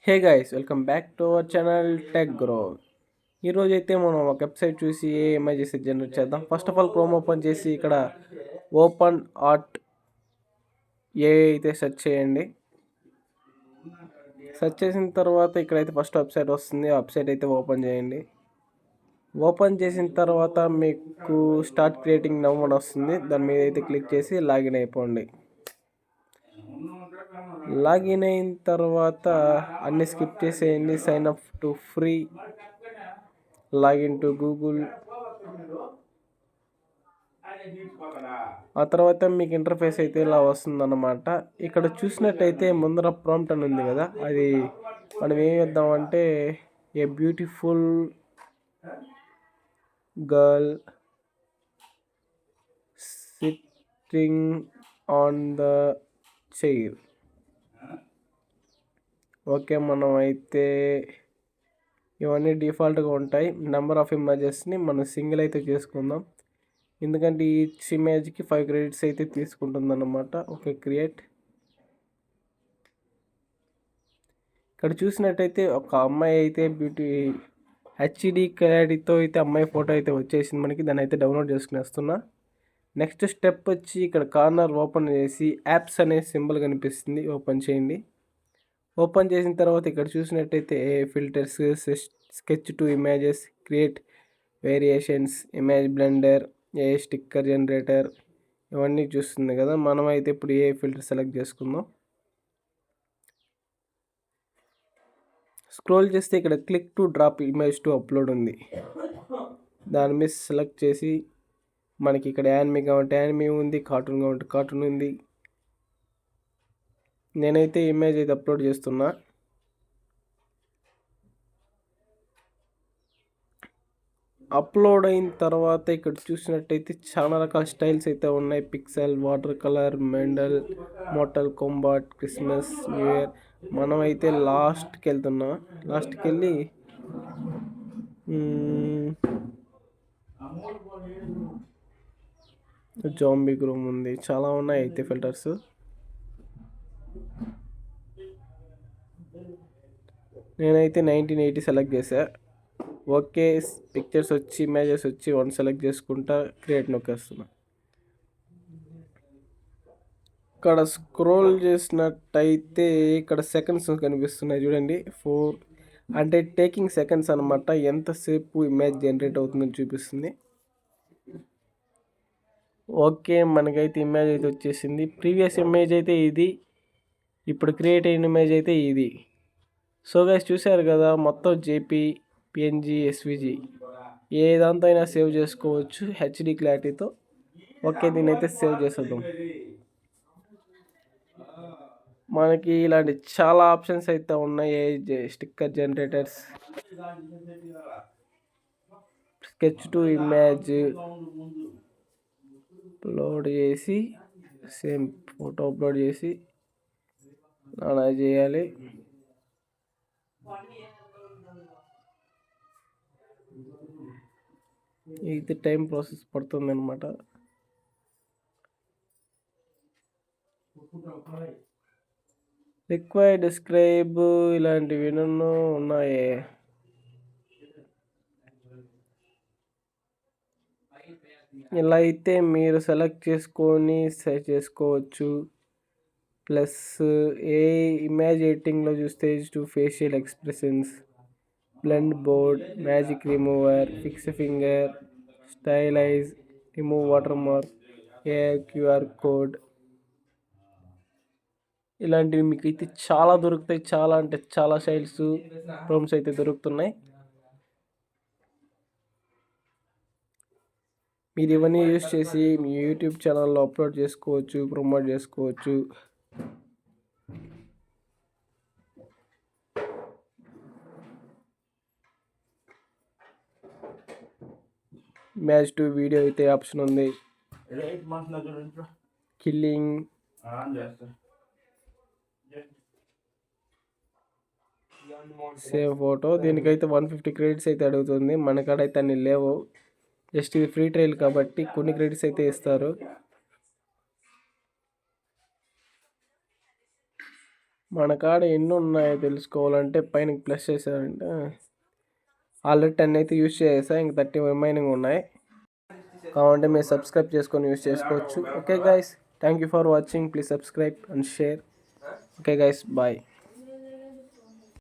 Hey guys, welcome back to our channel tech grow. ఈరోజు అయితే మనం ఒక వెబ్సైట్ చూసి ఏ ఇమేజెస్ జనరేట్ చేద్దాం. First of all chrome open చేసి ఇక్కడ ఓపెన్ ఆర్ట్ ఏ అయితే సెర్చ్ చేయండి. సెర్చ్ చేసిన తర్వాత ఇక్కడైతే ఫస్ట్ వెబ్సైట్ వస్తుంది. ఆ వెబ్సైట్ అయితే ఓపెన్ చేయండి. ఓపెన్ చేసిన తర్వాత మీకు స్టార్ట్ క్రియేటింగ్ నౌ అని వస్తుంది. దాని మీద అయితే క్లిక్ చేసి లాగిన్ అయిపోండి. లాగిన్ అయిన తర్వాత అన్ని స్కిప్ చేసేయండి. Sign up to free, login to Google. ఆ తర్వాత మీకు ఇంటర్ఫేస్ అయితే ఇలా వస్తుందన్నమాట. ఇక్కడ చూసినట్టయితే ముందర ప్రాంప్ట్ అని ఉంది కదా, అది మనం ఏం చేద్దామంటే a beautiful girl sitting on the chair. Okay, మనం అయితే ఇవన్నీ డిఫాల్ట్గా ఉంటాయి. నెంబర్ ఆఫ్ ఇమేజెస్ని మనం సింగిల్ అయితే చేసుకుందాం, ఎందుకంటే ఈచ్ ఇమేజ్కి 5 క్రెడిట్స్ అయితే తీసుకుంటుంది అన్నమాట. Okay, create. ఇక్కడ చూసినట్టయితే ఒక అమ్మాయి అయితే హెచ్డి క్లారిటీతో అయితే అమ్మాయి ఫోటో అయితే వచ్చేసింది మనకి. దాన్ని అయితే డౌన్లోడ్ చేసుకునేస్తున్నా. నెక్స్ట్ స్టెప్ వచ్చి ఇక్కడ కార్నర్ ఓపెన్ చేసి యాప్స్ అనే సింబల్ కనిపిస్తుంది, ఓపెన్ చేయండి. ఓపెన్ చేసిన తర్వాత ఇక్కడ చూసినట్టయితే filters, sketch to images, create variations, image blender, a sticker generator, ఇవన్నీ చూస్తుంది కదా. మనం అయితే ఇప్పుడు ఏ ఫిల్టర్ సెలెక్ట్ చేసుకుందాం. స్క్రోల్ చేస్తే ఇక్కడ click to drop image to upload ఉంది. దాని మీద సెలెక్ట్ చేసి మనకి ఇక్కడ యానిమీ కావాలంటే యానిమీ ఉంది, కార్టూన్ కావాలంటే కార్టూన్ ఉంది. నేనైతే ఇమేజ్ అయితే అప్లోడ్ చేస్తున్నా. అప్లోడ్ అయిన తర్వాత ఇక్కడ చూసినట్టయితే చాలా రకాల స్టైల్స్ అయితే ఉన్నాయి. పిక్సెల్, వాటర్ కలర్, మెండల్, Mortal Kombat, Christmas, new year. మనం అయితే లాస్ట్కి వెళ్తున్నా. లాస్ట్కి వెళ్ళి జాంబీ గ్రూమ్ ఉంది, చాలా ఉన్నాయి అయితే ఫిల్టర్స్. నేనైతే 1980 సెలెక్ట్ చేసా. ఓకే, పిక్చర్స్ వచ్చి ఇమేజెస్ వచ్చి 1 సెలెక్ట్ చేసుకుంటా, క్రియేట్ నొక్కేస్తున్నా. ఇక్కడ స్క్రోల్ చేసినట్టయితే ఇక్కడ సెకండ్స్ కనిపిస్తున్నాయి చూడండి. 4 అంటే టేకింగ్ సెకండ్స్ అనమాట. ఎంతసేపు ఇమేజ్ జనరేట్ అవుతుందని చూపిస్తుంది. ఓకే, మనకైతే ఇమేజ్ అయితే వచ్చేసింది. ప్రీవియస్ ఇమేజ్ అయితే ఇది, ఇప్పుడు క్రియేట్ అయిన ఇమేజ్ అయితే ఇది. సో గైస్, చూశారు కదా, మొత్తం జేపీ, పిఎన్జీ, ఎస్విజీ ఏ దాంతో అయినా సేవ్ చేసుకోవచ్చు హెచ్డి క్లారిటీతో. ఓకే, దీని అయితే సేవ్ చేసేద్దాం. మనకి ఇలాంటి చాలా ఆప్షన్స్ అయితే ఉన్నాయి. Sticker generators, sketch to image upload చేసి సేమ్ ఫోటో అప్లోడ్ చేసి అలా చేయాలి. ఇది టైం ప్రాసెస్ పడుతుంది అనమాట. రిక్వైర్డ్ డిస్క్రైబ్ ఇలాంటివి ఎన్నెన్నో ఉన్నాయి. ఇలా అయితే మీరు సెలెక్ట్ చేసుకొని సెట్ చేసుకోవచ్చు. ప్లస్ ఏ ఇమేజ్ ఎడిటింగ్లో చూస్తే to facial expressions, blend board, magic remover, fix finger, stylise, remove water mark, QR code, ఇలాంటివి మీకు అయితే చాలా దొరుకుతాయి. చాలా అంటే చాలా స్టైల్స్, ప్రాంప్ట్స్ అయితే దొరుకుతున్నాయి. మీరు ఇవన్నీ యూస్ చేసి మీ యూట్యూబ్ ఛానల్లో అప్లోడ్ చేసుకోవచ్చు, ప్రమోట్ చేసుకోవచ్చు. మ్యాచ్ టు వీడియో అయితే ఆప్షన్ ఉంది. Killing, save photo. దీనికైతే 150 క్రెడిట్స్ అయితే అడుగుతుంది. మన కాడ అయితే అన్ని లేవు. జస్ట్ ఇది ఫ్రీ ట్రయల్ కాబట్టి కొన్ని క్రెడిట్స్ అయితే ఇస్తారు. మన కాడ ఎన్ని ఉన్నాయో తెలుసుకోవాలంటే పైన ప్లస్ చేశారంటే ఆల్రెడీ 10 అయితే యూజ్ చేసా, ఇంక 30 రిమైనింగ్ ఉన్నాయి. కావాలంటే మీరు సబ్స్క్రైబ్ చేసుకొని యూజ్ చేసుకోవచ్చు. Okay guys, thank you for watching. Please subscribe and share. Okay guys, bye.